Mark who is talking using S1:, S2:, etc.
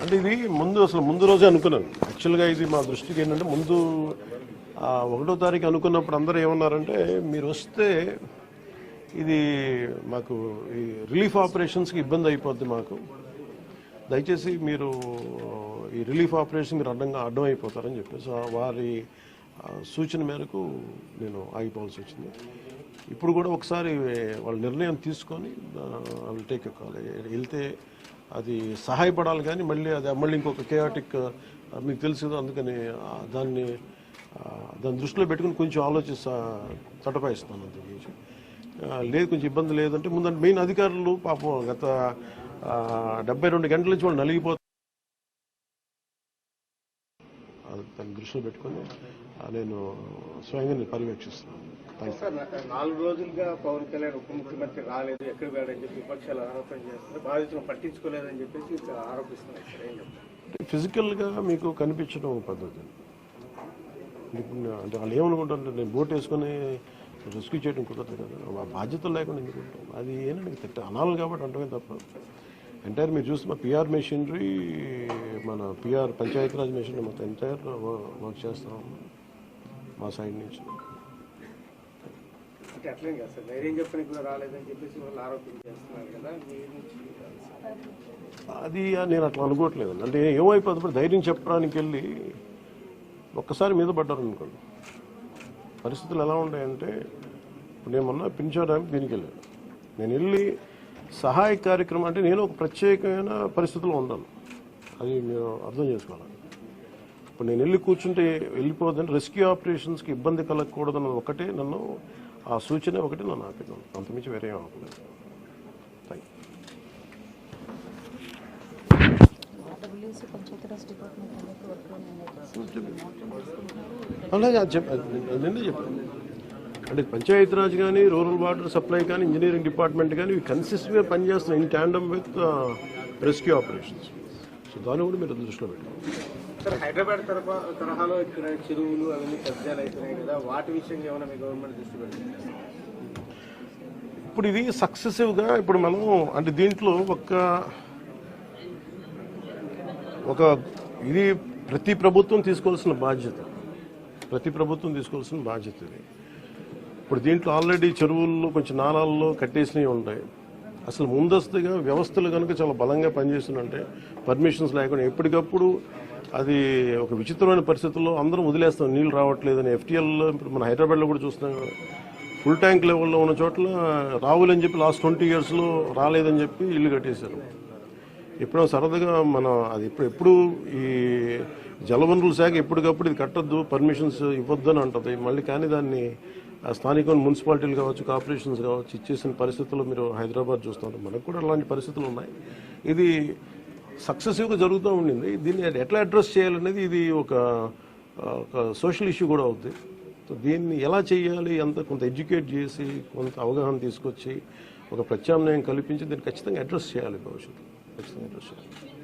S1: అంటే ఇది ముందు రోజే అనుకున్నాను. యాక్చువల్గా ఇది మా దృష్టికి ఏంటంటే ముందు 1వ తారీఖు అనుకున్నప్పుడు అందరూ ఏమన్నారంటే మీరు వస్తే ఇది మాకు ఈ రిలీఫ్ ఆపరేషన్స్కి ఇబ్బంది అయిపోద్ది, మాకు దయచేసి మీరు ఈ రిలీఫ్ ఆపరేషన్ మీరు అడ్డం అయిపోతారని చెప్పేసి వారి సూచన మేరకు నేను ఆగిపోవాల్సి వచ్చింది. ఇప్పుడు కూడా ఒకసారి వాళ్ళ నిర్ణయం తీసుకొని వాళ్ళు టేక్ కాల్ వెళ్తే అది సహాయపడాలి, కానీ మళ్ళీ ఇంకొక కేయాటిక్ మీకు తెలుసు కదా, అందుకని దాన్ని దృష్టిలో పెట్టుకుని కొంచెం తటపాయిస్తాను. అంతకుమించి లేదు, కొంచెం ఇబ్బంది లేదంటే ముందంటే మెయిన్ అధికారులు పాపం గత 72 గంటల నుంచి వాళ్ళు నలిగిపోతారు. దాన్ని దృష్టిలో పెట్టుకొని నేను స్వయంగా పర్యవేక్షిస్తున్నాను.
S2: 4 రోజులుగా పవన్ కళ్యాణ్ ఉప ముఖ్యమంత్రి రాలేదు, ఎక్కడ వెళ్ళని చెప్పి విపక్షాలు ఆరోపణ చేస్తారు, బాధితులను పట్టించుకోలేదని చెప్పేసి ఆరోపిస్తున్నారు.
S1: ఫిజికల్గా మీకు కనిపించడం పద్ధతి అంటే వాళ్ళు ఏమనుకుంటారంటే నేను బోట్ వేసుకొని రెస్క్యూ చేయడం కుదరదు కదా, బాధ్యతలు లేకుండా ఎందుకుంటాం, అది ఏంటంటే అనాలి కాబట్టి అంటమే తప్ప. ఎంటైర్ మీరు చూస్తే మా పిఆర్ మెషినరీ, మన పిఆర్ పంచాయతీరాజ్ మెషినరీ మొత్తం ఎంటైర్ వర్క్ చేస్తాం మా సైడ్ నుంచి. అది నేను అట్లా అనుకోవట్లేదండి. అంటే ఏమైపోతుంది, ధైర్యం చెప్పడానికి వెళ్ళి ఒక్కసారి మీద పడ్డారు అనుకోండి, పరిస్థితులు ఎలా ఉంటాయంటే ఇప్పుడు నేను మొన్న పింఛా డ్యామ్కి దీనికి వెళ్ళాను. నేను వెళ్ళి సహాయ కార్యక్రమం అంటే నేను ఒక ప్రత్యేకమైన పరిస్థితుల్లో ఉన్నాను, అది మీరు అర్థం చేసుకోవాలి. ఇప్పుడు నేను వెళ్ళి కూర్చుంటే వెళ్ళిపోదంటే రెస్క్యూ ఆపరేషన్స్కి ఇబ్బంది కలగకూడదన్నది ఒకటే నన్ను, ఆ సూచన ఒకటి నన్ను ఆపినాను, అంతమించి వేరే ఏం అనుకోలేదు. నిన్నే చెప్పాను అంటే పంచాయతీరాజ్ కానీ, రూరల్ వాటర్ సప్లై కానీ, ఇంజనీరింగ్ డిపార్ట్మెంట్ కానీ ఇవి కన్సిస్టెంట్గా పనిచేస్తున్నాయి in tandem with rescue operations. So దాన్ని కూడా మీరు దృష్టిలో పెట్టారు.
S2: హైదరాబాద్ తరహాలో ఇక్కడ చెరువులు అవన్నీ కబ్జాలు అవుతున్నాయి కదా, వాటి విషయంగా ఏమైనా మీ గవర్నమెంట్ దృష్టి పెట్టింది?
S1: ఇప్పుడు ఇది సక్సెసివ్గా ఇప్పుడు మనం అంటే దీంట్లో ఒక ఇది ప్రతి ప్రభుత్వం తీసుకోవాల్సిన బాధ్యత ఇది. ఇప్పుడు దీంట్లో ఆల్రెడీ చెరువుల్లో కొంచెం నాలాల్లో కట్టేసినవి ఉంటాయి. అసలు ముందస్తుగా వ్యవస్థలు కనుక చాలా బలంగా పనిచేస్తుందంటే పర్మిషన్స్ లేకుండా ఎప్పటికప్పుడు అది ఒక విచిత్రమైన పరిస్థితుల్లో అందరం వదిలేస్తాం, నీళ్ళు రావట్లేదని. ఎఫ్టీఎల్లో ఇప్పుడు మన హైదరాబాద్లో కూడా చూస్తున్నాం, ఫుల్ ట్యాంక్ లెవెల్లో ఉన్న చోట్ల రావులని చెప్పి లాస్ట్ 20 yearsలో రాలేదని చెప్పి ఇల్లు కట్టేశారు. ఎప్పుడో సరదాగా మనం అది ఎప్పుడు ఈ జలవనరుల శాఖ ఎప్పటికప్పుడు ఇది కట్టద్దు, పర్మిషన్స్ ఇవ్వద్దని అంటుంది మళ్ళీ, కానీ దాన్ని స్థానిక మున్సిపాలిటీలు కావచ్చు, కార్పొరేషన్స్ కావచ్చు ఇచ్చేసిన పరిస్థితుల్లో మీరు హైదరాబాద్ చూస్తున్నారు. మనకు కూడా అలాంటి పరిస్థితులు ఉన్నాయి. ఇది సక్సెసివ్గా జరుగుతూ ఉండింది. దీన్ని ఎట్లా అడ్రస్ చేయాలనేది ఇది ఒక సోషల్ ఇష్యూ కూడా అవుతుంది. సో దీన్ని ఎలా చేయాలి, కొంత ఎడ్యుకేట్ చేసి కొంత అవగాహన తీసుకొచ్చి ఒక ప్రత్యామ్నాయం కల్పించి దీన్ని ఖచ్చితంగా అడ్రస్ చేయాలి, భవిష్యత్తు ఖచ్చితంగా అడ్రస్ చేయాలి.